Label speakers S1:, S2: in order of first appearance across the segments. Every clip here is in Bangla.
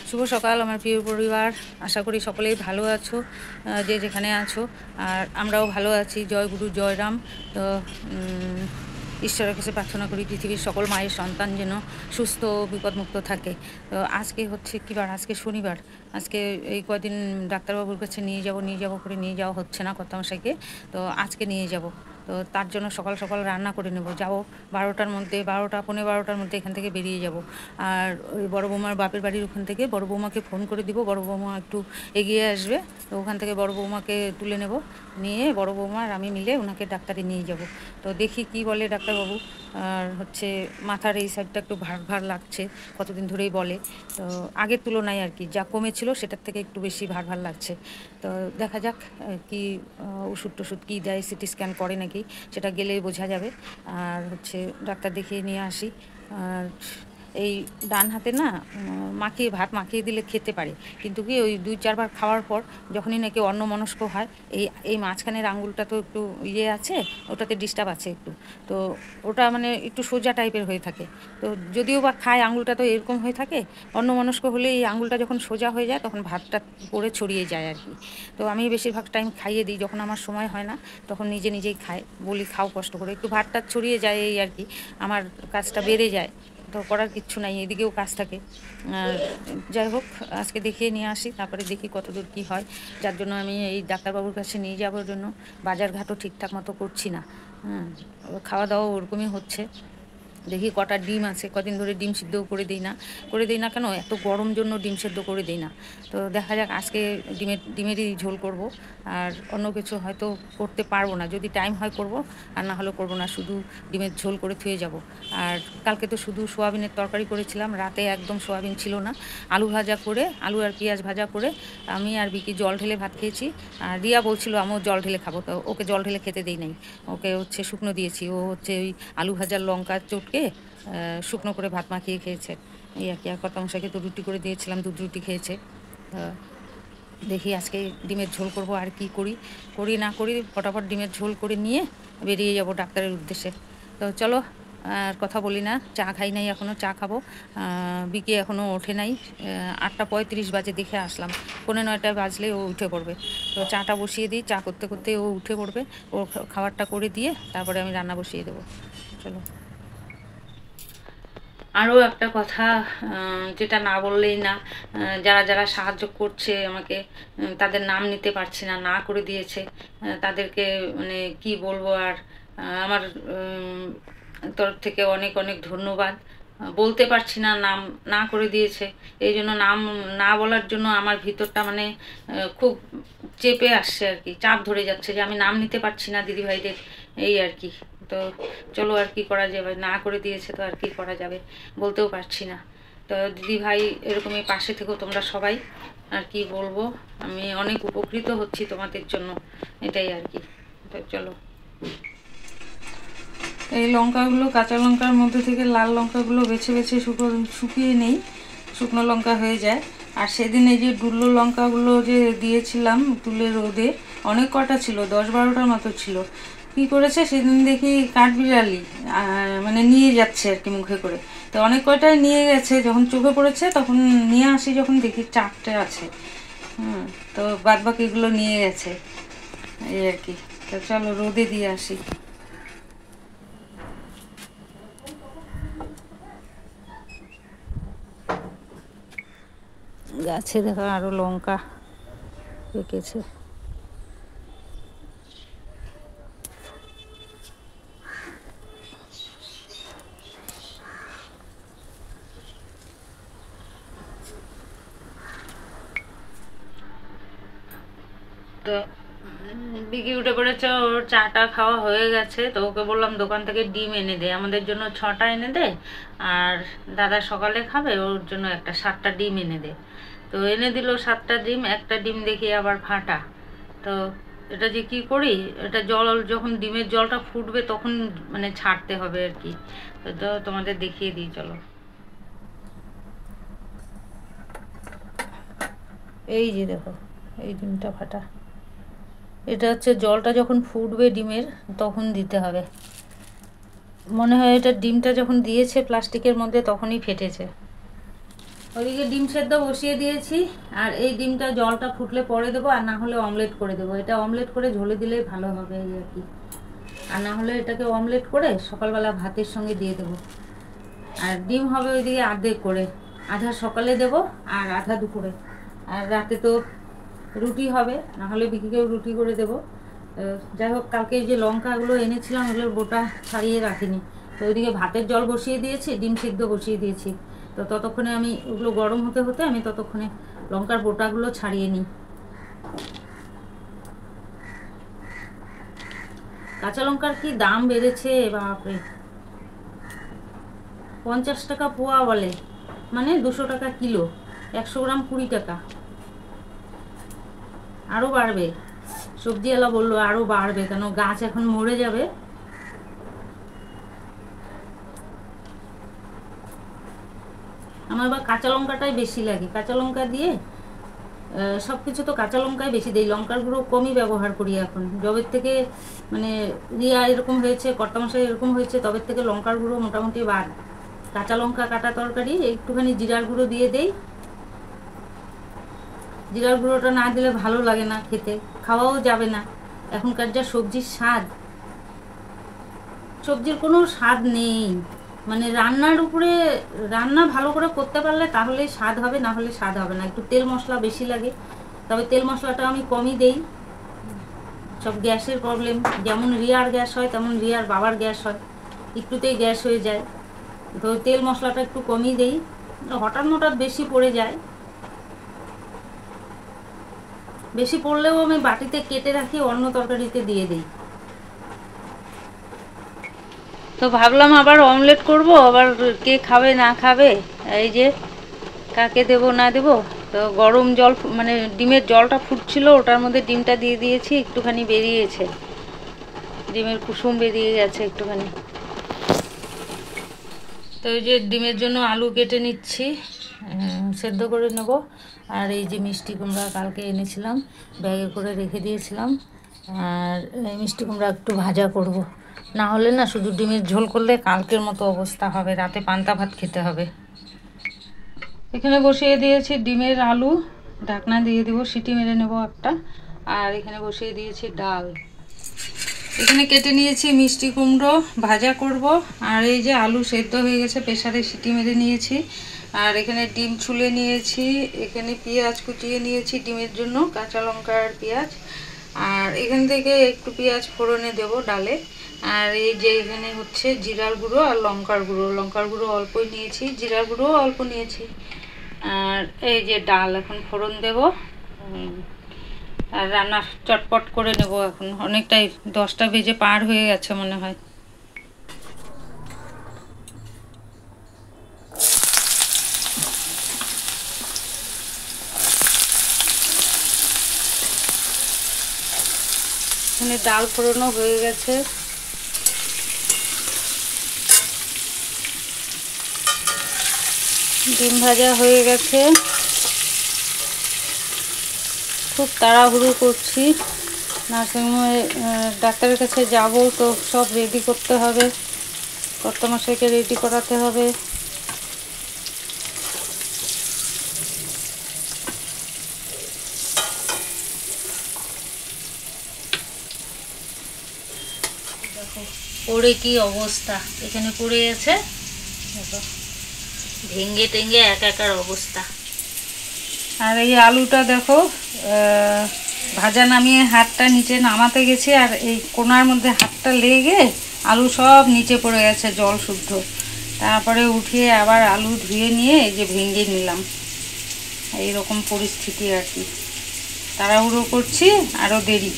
S1: শুভ সকাল আমার প্রিয় পরিবার, আশা করি সকলেই ভালো আছো, যে যেখানে আছো। আর আমরাও ভালো আছি। জয় গুরু জয় রাম। তো ঈশ্বরের কাছে প্রার্থনা করি পৃথিবীর সকল মায়ের সন্তান যেন সুস্থ বিপদমুক্ত থাকে। তো আজকে হচ্ছে কী বার? আজকে শনিবার। আজকে এই কদিন ডাক্তারবাবুর কাছে নিয়ে যাব করে নিয়ে যাওয়া হচ্ছে না কর্তামশাইকে। তো আজকে নিয়ে যাব। তো তার জন্য সকাল সকাল রান্না করে নেব। যাবো 12টার মধ্যে, 12টা পৌনে 12টার মধ্যে এখান থেকে বেরিয়ে যাব। আর ওই বড় বৌমার বাপের বাড়ির ওখান থেকে বড় বৌমাকে ফোন করে দিব, বড় বৌমা একটু এগিয়ে আসবে। তো ওখান থেকে বড় বৌমাকে তুলে নেব, নিয়ে বড় বৌমা আর আমি মিলে ওনাকে ডাক্তারে নিয়ে যাব। তো দেখি কি বলে ডাক্তারবাবু। আর হচ্ছে মাথার এই সাইডটা একটু ভার ভার লাগছে, কতদিন ধরেই বলে। তো আগের তুলনায় আর কি যা কমেছিল সেটার থেকে একটু বেশি ভার ভার লাগছে। তো দেখা যাক কি ওষুধ টষুধ কী দেয়, সিটি স্ক্যান করে নাকি সেটা গেলেই বোঝা যাবে। আর হচ্ছে ডাক্তার দেখিয়ে নিয়ে আসি। আর এই ডান হাতে না মাখিয়ে ভাত মাখিয়ে দিলে খেতে পারে, কিন্তু কি ওই 2-4 বার খাওয়ার পর যখনই নাকি অন্যমনস্ক হয়, এই মাঝখানের আঙুলটা তো একটু ইয়ে আছে, ওটাতে ডিস্টার্ব আছে একটু। তো ওটা মানে একটু সোজা টাইপের হয়ে থাকে। তো যদিও বা খায়, আঙুলটা তো এরকম হয়ে থাকে। অন্যমনস্ক হলে এই আঙুলটা যখন সোজা হয়ে যায় তখন ভাতটা পড়ে ছড়িয়ে যায় আর কি। তো আমি বেশিরভাগ টাইম খাইয়ে দিই, যখন আমার সময় হয় না তখন নিজেই খাই, বলি খাও কষ্ট করে, একটু ভাতটা ছড়িয়ে যায় এই আর কি। আমার কাজটা বেড়ে যায়, তো করার কিচ্ছু নাই, এদিকেও কাজ থাকে। আর যাই হোক, আজকে দেখিয়ে নিয়ে আসি, তারপরে দেখি কতদূর কী হয়। যার জন্য আমি এই ডাক্তারবাবুর কাছে নিয়ে যাওয়ার জন্য বাজারঘাটও ঠিকঠাক মতো করছি না। খাওয়া দাওয়া ওরকমই হচ্ছে। দেখি কটা ডিম আছে, কদিন ধরে ডিম সিদ্ধও করে দিই না কেন, এত গরম জন্য ডিম সিদ্ধ করে দিই না। তো দেখা যাক, আজকে ডিমেরই ঝোল করব। আর অন্য কিছু হয়তো করতে পারবো না, যদি টাইম হয় করব, আর না হলে করব না, শুধু ডিমের ঝোল করে থুয়ে যাব। আর কালকে তো শুধু সোয়াবিনের তরকারি করেছিলাম, রাতে একদম সোয়াবিন ছিল না। আলু ভাজা করে, আলু আর পেঁয়াজ ভাজা করে আমি আর বিকি জল ঢেলে ভাত খেয়েছি। আর রিয়া বলছিল আমিও জল ঢেলে খাবো, তো ওকে জল ঢেলে খেতে দিই নাই, ওকে হচ্ছে শুকনো দিয়েছি। ও হচ্ছে ওই আলু ভাজার লঙ্কা চটকে শুকনো করে ভাত মাখিয়ে খেয়েছে, এই আর কি। আর কর্তামশাইকে তো রুটি করে দিয়েছিলাম, দুধ রুটি খেয়েছে। দেখি আজকে ডিমের ঝোল করব, আর কি করি না করি ফটাফট ডিমের ঝোল করে নিয়ে বেরিয়ে যাব ডাক্তারের উদ্দেশ্যে। তো চলো, আর কথা বলি না, চা খাই নাই এখনও, চা খাবো। বিকে এখনও ওঠে নাই, 8টা 35 বাজে, দেখে আসলাম 9:45 বাজলে ও উঠে পড়বে। তো চাটা বসিয়ে দিই, চা করতে করতে ও উঠে পড়বে, ও খাবারটা করে দিয়ে তারপরে আমি রান্না বসিয়ে দেবো। চলো। আরও একটা কথা, যেটা না বললেই না, যারা যারা সাহায্য করছে আমাকে, তাদের নাম নিতে পারছি না, না করে দিয়েছে। তাদেরকে মানে কি বলবো আর, আমার তরফ থেকে অনেক অনেক ধন্যবাদ। বলতে পারছি না, নাম না করে দিয়েছে। এই জন্য নাম না বলার জন্য আমার ভিতরটা মানে খুব চেপে আসছে আর কি, চাপ ধরে যাচ্ছে যে আমি নাম নিতে পারছি না দিদিভাইদের, এই আর কি। তো চলো, আর কি করা যাবে, না করে দিয়েছে তো আর কি করা যাবে, বলতেও পারছি না। তো দিদিভাই এরকমই পাশে থেকো তোমরা সবাই, আর কি বলবো, আমি অনেক উপকৃত হচ্ছি তোমাদের জন্য, এটাই আর কি। তো চলো, এই লঙ্কাগুলো, কাঁচা লঙ্কার মধ্যে থেকে লাল লঙ্কাগুলো বেছে বেছে শুকিয়ে নেই, শুকনো লঙ্কা হয়ে যায়। আর সেদিন এই যে ডুল্লো লঙ্কাগুলো যে দিয়েছিলাম তুলে রোদে, অনেক কটা ছিল, 10-12টার মতো ছিল। কি করেছে সেদিন দেখি কাঠবিড়ালি মানে নিয়ে যাচ্ছে আর কি মুখে করে। তো অনেক কয়টাই নিয়ে গেছে, যখন চোখে পড়েছে তখন নিয়ে আসি, যখন দেখি 4টে আছে। তো বাদ বাকিগুলো নিয়ে গেছে, এই আর কি। তো চলো রোদে দিয়ে আসি। গাছে দেখো আরো লঙ্কা পেকেছে। তো বিকি উঠে পড়েছে, ওর চাটা খাওয়া হয়ে গেছে। তো ওকে বললাম দোকান থেকে ডিম এনে দে, আমাদের জন্য 6টা এনে দে, আর দাদা সকালে খাবে, ওর জন্য একটা 7টা ডিম এনে দে। তো এনে দিল 7টা ডিম, একটা ডিম দেখি আবার ফাটা। তো এটা যে কি করি, এটা জল যখন ডিমের জলটা ফুটবে তখন মানে ছাড়তে হবে আর কি। তো তোমাদের দেখিয়ে দিই, চলো। এই যে দেখো, এই ডিমটা ফাটা, এটা হচ্ছে জলটা যখন ফুটবে ডিমের তখন দিতে হবে। মনে হয় এটা ডিমটা যখন দিয়েছে প্লাস্টিকের মধ্যে তখনই ফেটেছে। ওইদিকে ডিম সেদ্ধ বসিয়ে দিয়েছি, আর এই ডিমটা জলটা ফুটলে পরে দেবো, আর না হলে অমলেট করে দেবো। এটা অমলেট করে ঝোলে দিলেই ভালো হবে এই আর কি। আর না হলে এটাকে অমলেট করে সকালবেলা ভাতের সঙ্গে দিয়ে দেবো। আর ডিম হবে ওইদিকে অর্ধেক করে, আধা সকালে দেব আর আধা দুপুরে। আর রাতে তো রুটি হবে, না হলে বিকিকেও রুটি করে দেবো। যাই হোক, কালকে যে লঙ্কাগুলো এনেছিলাম ওগুলোর বোটা ছাড়িয়ে রাখিনি, তো ওইদিকে ভাতের জল বসিয়ে দিয়েছি, ডিম সিদ্ধ বসিয়ে দিয়েছি। তো ততক্ষণে আমি ওগুলো গরম হতে হতে আমি ততক্ষণে লঙ্কার বোটাগুলো ছাড়িয়ে নিই। কাঁচা লঙ্কার কি দাম বেড়েছে বাপরে! 50 টাকা পোয়া বলে, মানে 200 টাকা কিলো। 100 গ্রাম 20 টাকা। আরও বাড়বে, সবজিওয়ালা বললো আরও বাড়বে, কেন গাছ এখন মরে যাবে। আমার বা কাঁচা লঙ্কাটাই বেশি লাগে, কাঁচা লঙ্কা দিয়ে সব কিছু তো কাঁচা লঙ্কায় বেশি দিই। লঙ্কার গুঁড়ো কমই ব্যবহার করি এখন, যবের থেকে মানে রিয়া এরকম হয়েছে, কর্তামশাই এরকম হয়েছে, তবের থেকে লঙ্কার গুঁড়ো মোটামুটি বাদ। কাঁচা লঙ্কা কাটা তরকারি একটুখানি জিরার গুঁড়ো দিয়ে দেই। জিরার গুঁড়োটা না দিলে ভালো লাগে না খেতে, খাওয়াও যাবে না। এখনকার যা সবজির স্বাদ, সবজির কোনো স্বাদ নেই। মানে রান্নার উপরে, রান্না ভালো করে করতে পারলে তাহলেই স্বাদ হবে, না হলে স্বাদ হবে না। একটু তেল মশলা বেশি লাগে, তবে তেল মশলাটা আমি কমই দেই। সব গ্যাসের প্রবলেম, যেমন রিয়ার গ্যাস হয় তেমন রিয়ার বাবার গ্যাস হয়, একটুতেই গ্যাস হয়ে যায়। তো তেল মশলাটা একটু কমই দেই, হঠাৎ হঠাৎ বেশি পড়ে যায়। বেশি পড়লেও আমি বাটিতে কেটে রাখি, অন্য তরকারিতে দিয়ে দিই। তো ভাবলাম আবার অমলেট করব, আবার কে খাবে না খাবে, এই যে কাকে দেব না দেব। তো গরম জল, মানে ডিমের জলটা ফুটছিল, ওটার মধ্যে ডিমটা দিয়ে দিয়েছি, একটুখানি বেরিয়েছে, ডিমের কুসুম বেরিয়ে গেছে একটুখানি। তো এই যে ডিমের জন্য আলু কেটে নিচ্ছি, সেদ্ধ করে নেব। আর এই যে মিষ্টি কুমড়া কালকে এনেছিলাম, ব্যাগে করে রেখে দিয়েছিলাম, আর এই মিষ্টি কুমড়া একটু ভাজা করব। না হলে না শুধু ডিমের ঝোল করলে কালকের মতো অবস্থা হবে, রাতে পান্তা ভাত খেতে হবে। এখানে বসিয়ে দিয়েছি ডিমের আলু, ঢাকনা দিয়ে দেবো, সিটি মেরে নেব একটা। আর এখানে বসিয়ে দিয়েছি ডাল। এখানে কেটে নিয়েছি মিষ্টি কুমড়ো, ভাজা করব। আর এই যে আলু সেদ্ধ হয়ে গেছে, প্রেসারে সিটি মেরে নিয়েছি। আর এখানে ডিম ছুলে নিয়েছি, এখানে পেঁয়াজ কুচিয়ে নিয়েছি ডিমের জন্য, কাঁচা লঙ্কা আর পেঁয়াজ। আর এখান থেকে একটু পেঁয়াজ ফোড়নে দেব ডালে। আর এই যে এখানে হচ্ছে জিরার গুঁড়ো আর লঙ্কার গুঁড়ো, লঙ্কার গুঁড়ো অল্পই নিয়েছি, জিরার গুঁড়োও অল্প নিয়েছি। আর এই যে ডাল এখন ফোড়ন দেব, আর রান্না চটপট করে নেব। এখন অনেকটাই 10টা বেজে পার হয়ে গেছে মনে হয়। এখানে ডাল ফোড়নও হয়ে গেছে। ডিম ভাজা হয়ে গেছে। খুব তাড়াহুড়ো করছি, নার্সিংহোমে ডাক্তারের কাছে যাব, তো সব রেডি করতে হবে, কর্তামশাইকে রেডি করাতে হবে। দেখো পড়ে কি অবস্থা, এখানে পড়ে গেছে, দেখো ভেঙে টেঙ্গে একাকার অবস্থা। আর এই আলুটা দেখো, ভাজা নামিয়ে হাতটা নিচে নামাতে গেছি, আর এই কোনার মধ্যে হাতটা লেগে আলু সব নিচে পড়ে গেছে জল শুদ্ধ। তারপরে উঠিয়ে আবার আলু ধুয়ে নিয়ে এই যে ভেঙে নিলাম। এইরকম পরিস্থিতি আর কি, তাড়াহুড়ো করছি, আরও দেরি।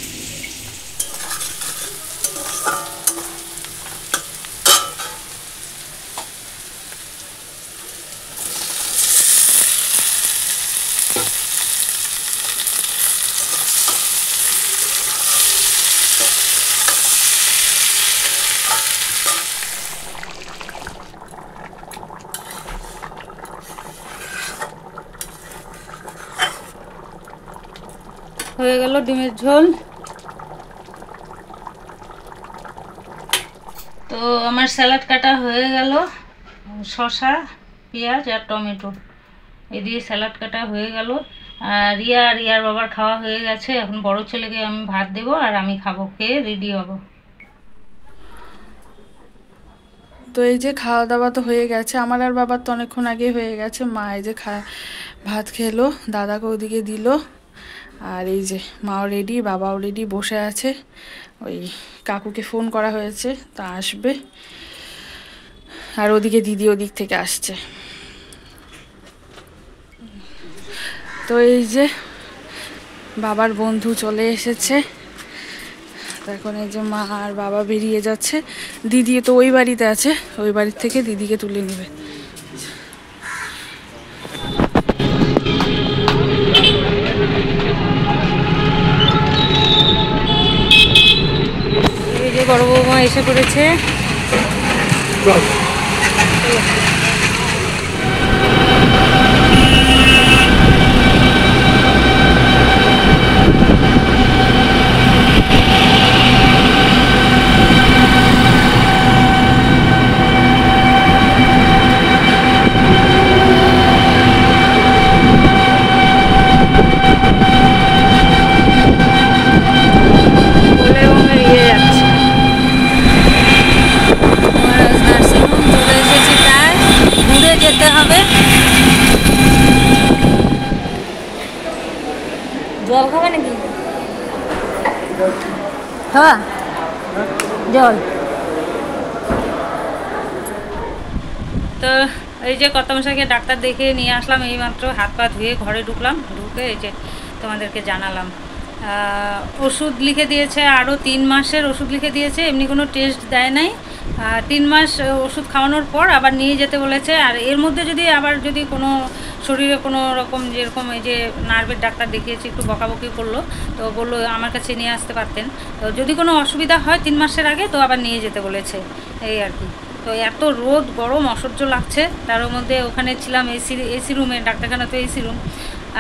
S1: হয়ে গেল ডিমের ঝোল। তো আমার স্যালাড কাটা হয়ে গেল, শসা, পেঁয়াজ আর টমেটো। এদিকে স্যালাড কাটা হয়ে গেল। রিয়া আর রিয়ার বাবার খাওয়া হয়ে গেছে। এখন বড় ছেলেকে আমি ভাত দেবো আর আমি খাবো, খেয়ে রেডি হবো।
S2: তো এই যে খাওয়া দাওয়া তো হয়ে গেছে, আমার আর বাবার তো অনেকক্ষণ আগে হয়ে গেছে। মা এই যে ভাত খেলো, দাদাকে ওদিকে দিল, আর এই যে মাও রেডি, বাবাও রেডি, বসে আছে। ওই কাকুকে ফোন করা হয়েছে, তা আসবে। আর ওদিকে দিদি ওদিক থেকে আসছে। তো এই যে বাবার বন্ধু চলে এসেছে। এখন এই যে মা আর বাবা বেরিয়ে যাচ্ছে। দিদি তো ওই বাড়িতে আছে, ওই বাড়ির থেকে দিদিকে তুলে নেবে।
S1: এই যে বড় বৌমা এসে পড়েছে। জল খাবে নাকি? হ্যাঁ জল। তো এই যে কর্তামশাইকে ডাক্তার দেখিয়ে নিয়ে আসলাম, এইমাত্র হাত পা ধুয়ে ঘরে ঢুকলাম, ঢুকে এই যে তোমাদেরকে জানালাম। ওষুধ লিখে দিয়েছে, আরও 3 মাসের ওষুধ লিখে দিয়েছে, এমনি কোনো টেস্ট দেয় নাই। 3 মাস ওষুধ খাওয়ানোর পর আবার নিয়ে যেতে বলেছে। আর এর মধ্যে যদি কোনো শরীরে কোনো রকম, যেরকম এই যে নার্ভের ডাক্তার দেখিয়েছি, একটু বকাবকি করলো, তো বললো আমার কাছে নিয়ে আসতে পারতেন, তো যদি কোনো অসুবিধা হয় 3 মাসের আগে তো আবার নিয়ে যেতে বলেছে, এই আর কি। তো এত রোদ গরম অসহ্য লাগছে, তার মধ্যে ওখানে ছিলাম এসি রুমে, ডাক্তারখানা তো এসি রুম,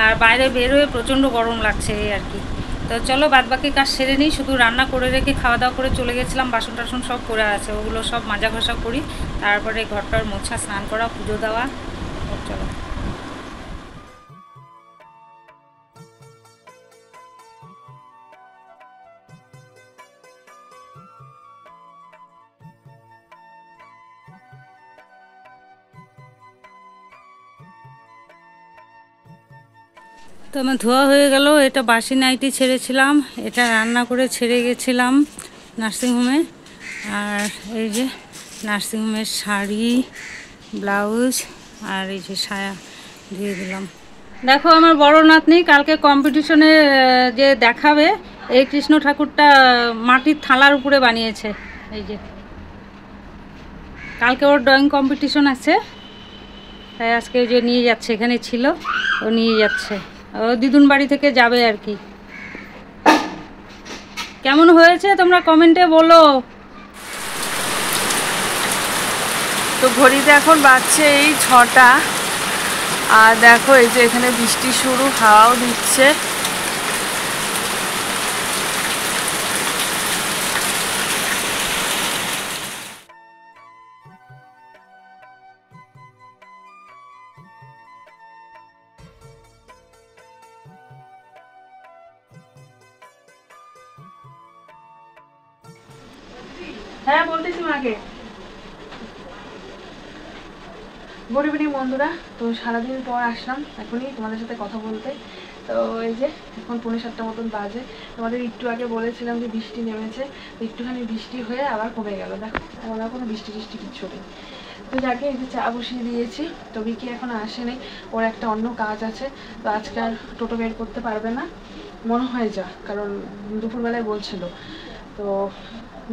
S1: আর বাইরে বেরোয় প্রচণ্ড গরম লাগছে, এই আর কি। তো চলো বাদবাকি কাজ সেরে নিই, শুধু রান্না করে রেখে খাওয়া দাওয়া করে চলে গেছিলাম, বাসন টাসন সব পড়ে আছে, ওগুলো সব মাজা ঘষা করি, তারপরে ঘরটার মোছা, স্নান করা, পুজো দেওয়া। চলো। তো আমার ধোয়া হয়ে গেল। এটা বাসি নাইটি ছেড়েছিলাম, এটা রান্না করে ছেড়ে গেছিলাম নার্সিংহোমে। আর এই যে নার্সিংহোমের শাড়ি, ব্লাউজ আর এই যে সায়া দিয়ে দিলাম। দেখো আমার বড় নাতনি কালকে কম্পিটিশনে যে দেখাবে, এই কৃষ্ণ ঠাকুরটা মাটির থালার উপরে বানিয়েছে। এই যে কালকে ওর ড্রয়িং কম্পিটিশন আছে, তাই আজকে ওই যে নিয়ে যাচ্ছে, এখানে ছিল, ও নিয়ে যাচ্ছে, ও দিদুন বাড়ি থেকে যাবে আর কি। কেমন হয়েছে তোমরা কমেন্টে বলো।
S2: তো ঘড়িতে এখন বাজছে এই 6টা, আর দেখো এই যে এখানে বৃষ্টি শুরু, হাওয়াও দিচ্ছে। হ্যাঁ বলতেছি মাকে। গুড ইভিনিং বন্ধুরা, তো সারাদিন পর আসলাম এখনই তোমাদের সাথে কথা বলতে। তো এই যে এখন 7:45 মতন বাজে। তোমাদের একটু আগে বলেছিলাম যে বৃষ্টি নেমেছে, তো একটুখানি বৃষ্টি হয়ে আবার কমে গেল। দেখো এখন আর কোনো বৃষ্টি কিচ্ছু নেই। তো যাকে এই যে চা বসিয়ে দিয়েছি, তো বিকি এখন আসেনি, ওর একটা অন্য কাজ আছে, তো আজকে আর টোটো বের করতে পারবে না মনে হয়, যা কারণ দুপুরবেলায় বলছিল। তো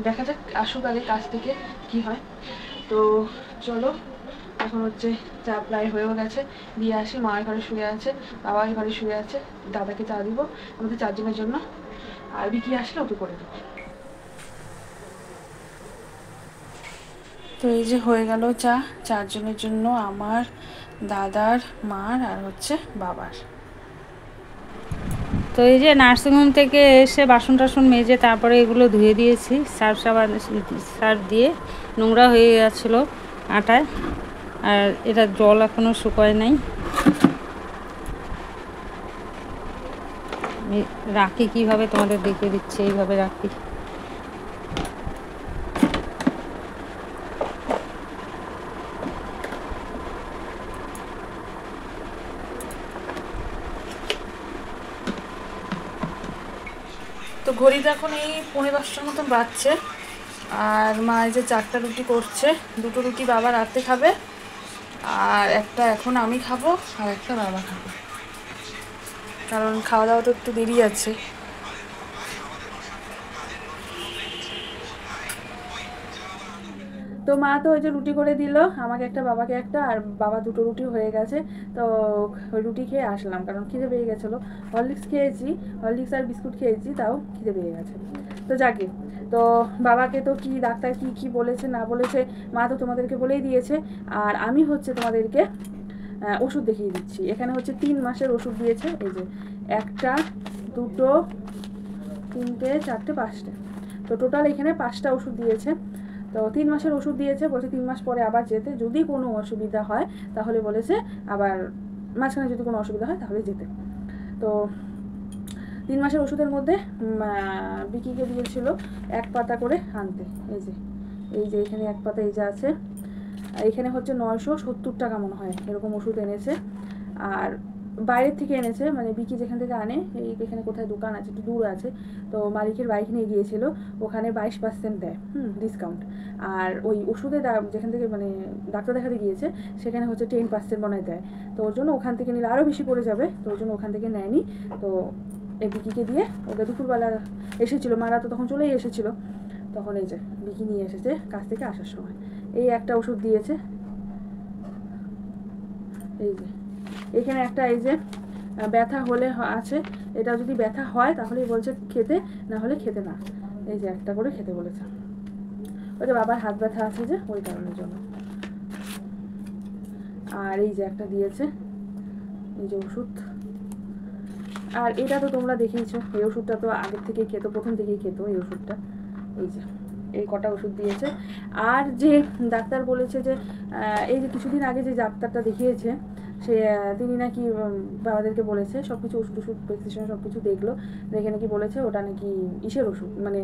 S2: দেখা যাক, আসুক আগে কাজ থেকে কি হয়। তো চলো, এখন হচ্ছে চা প্রায় হয়েও গেছে, দিয়ে আসি। মায়ের ঘরে শুয়ে আছে, বাবার ঘরে শুয়ে আছে, দাদাকে চা দিব আমাদের 4 জনের জন্য, আর বিকি আসলে ওকে করে দেবো। তো এই যে হয়ে গেল চা 4 জনের জন্য, আমার, দাদার, মার আর হচ্ছে বাবার।
S1: তো এই যে নার্সিংহোম থেকে এসে বাসন টাসন মেজে তারপরে এগুলো ধুয়ে দিয়েছি, সার্ফ দিয়ে, নোংরা হয়ে গেছিলো আটায়, আর এটা জল এখনও শুকায় নাই। আমি রাখি কীভাবে তোমাদের দেখিয়ে দিচ্ছি, এইভাবে রাখি।
S2: তো ঘড়িটা এখন এই 10:45 মতন বাজছে, আর মা এই যে 4টা রুটি করছে। 2টো রুটি বাবা রাতে খাবে, আর একটা এখন আমি খাবো, আর একটা বাবা খাবে, কারণ খাওয়া দাওয়া তো একটু দেরি আছে। তো মা তো ওই যে রুটি করে দিল আমাকে একটা, বাবাকে একটা, আর বাবা 2টো রুটি হয়ে গেছে। তো ওই রুটি খেয়ে আসলাম, কারণ খিদে পেয়ে গেছিলো। হরলিক্স খেয়েছি, হরলিক্স আর বিস্কুট খেয়েছি, তাও খিদে পেয়ে গেছে। তো যাকে, তো বাবাকে তো কি ডাক্তার কি কি বলেছে না বলেছে মা তো তোমাদেরকে বলেই দিয়েছে। আর আমি হচ্ছে তোমাদেরকে ওষুধ দেখিয়ে দিচ্ছি। এখানে হচ্ছে 3 মাসের ওষুধ দিয়েছে। এই যে 1টা 2টো 3টে 4টে 5টে, তো টোটাল এখানে 5টা ওষুধ দিয়েছে। তো 3 মাসের ওষুধ দিয়েছে, বলছে 3 মাস পরে আবার যেতে, যদি কোনো অসুবিধা হয় তাহলে বলেছে আবার মাঝখানে যদি কোনো অসুবিধা হয় তাহলে যেতে। তো 3 মাসের ওষুধের মধ্যে বিকিকে দিয়েছিল 1 পাতা করে আনতে। এই যে এখানে 1 পাতা এই যে আছে, এখানে হচ্ছে 970 টাকা মনে হয় এরকম ওষুধ এনেছে। আর বাইরের থেকে এনেছে, মানে বিকি যেখান থেকে আনে, এই এখানে কোথায় দোকান আছে একটু দূর আছে, তো মালিকের বাইক নিয়ে গিয়েছিল, ওখানে 22% দেয় ডিসকাউন্ট। আর ওই ওষুধের যেখান থেকে মানে ডাক্তার দেখাতে গিয়েছে সেখানে হচ্ছে 10% মনে দেয়। তো ওর জন্য ওখান থেকে নিলে আরও বেশি পড়ে যাবে, তো ওর জন্য ওখান থেকে নেয়নি। তো এই বিকিকে দিয়ে, ওকে দুপুরবেলা এসেছিলো, মারা তো তখন চলেই এসেছিলো, তখন এই যে বিকি নিয়ে এসেছে কাছ থেকে আসার সময়। এই একটা ওষুধ দিয়েছে, এই যে এখানে একটা, এই যে ব্যথা হলে আছে, এটা যদি ব্যথা হয় তাহলেই বলছে খেতে, না হলে খেতে না। এই যে একটা করে খেতে বলেছে, ওই যে বাবার হাত ব্যথা আছে যে ওই কারণের জন্য। আর এই যে একটা দিয়েছে, এই যে ওষুধ। আর এটা তো তোমরা দেখেইছো, এই ওষুধটা তো আগের থেকেই খেতো, প্রথম থেকেই খেতো এই ওষুধটা। এই যে এই কটা ওষুধ দিয়েছে। আর যে ডাক্তার বলেছে যে এই যে কিছুদিন আগে যে ডাক্তারটা দেখিয়েছে, সে তিনি নাকি বাবাদেরকে বলেছে সব কিছু ওষুধ প্রেসক্রিপশন সব কিছু দেখলো, দেখে নাকি বলেছে ওটা নাকি ইসের ওষুধ, মানে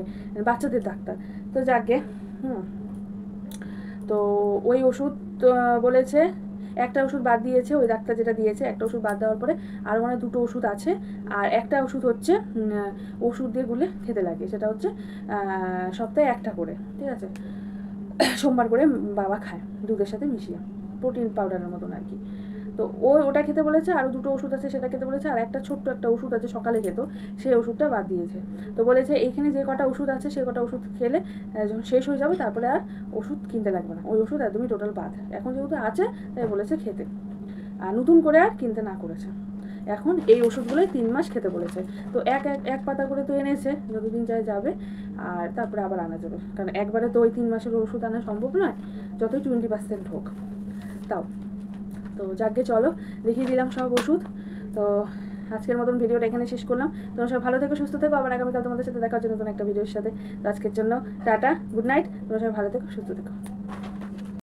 S2: বাচ্চাদের ডাক্তার। তো যাকে তো ওই ওষুধ বলেছে, একটা ওষুধ বাদ দিয়েছে ওই ডাক্তার যেটা দিয়েছে, একটা ওষুধ বাদ দেওয়ার পরে আরও মানে 2টো ওষুধ আছে। আর একটা ওষুধ হচ্ছে ওষুধ দিয়ে গুলে খেতে লাগে, সেটা হচ্ছে সপ্তাহে 1টা করে, ঠিক আছে, সোমবার করে বাবা খায় দুধের সাথে মিশিয়ে, প্রোটিন পাউডারের মতন আর কি। তো ওটা খেতে বলেছে, আরও 2টো ওষুধ আছে সেটা খেতে বলেছে, আর একটা ছোট্ট একটা ওষুধ আছে সকালে খেত, সেই ওষুধটা বাদ দিয়েছে। তো বলেছে এইখানে যে কটা ওষুধ আছে সে কটা ওষুধ খেলে যখন শেষ হয়ে যাবে তারপরে আর ওষুধ কিনতে লাগবে না, ওই ওষুধ একদমই টোটাল বাদ। এখন যেহেতু আছে তাই বলেছে খেতে, আর নতুন করে আর কিনতে না করেছে। এখন এই ওষুধগুলোই 3 মাস খেতে বলেছে। তো এক পাতা করে তো এনেছে, যতদিন যায় যাবে, আর তারপরে আবার আনা যাবে, কারণ একবারে তো ওই 3 মাসের ওষুধ আনা সম্ভব নয়, যতই 20% হোক তাও। তো যাকে চলো দেখিয়ে দিলাম সব ওষুধ। তো আজকের মতন ভিডিওটা এখানে শেষ করলাম। তোমরা সব ভালো থেকো, সুস্থ থেকো, আবার আগামীকাল তোমাদের সাথে দেখা হচ্ছে নতুন একটা ভিডিওর সাথে। তো আজকের জন্য টাটা, গুড নাইট, তোমরা সবাই ভালো থেকো, সুস্থ থেকো।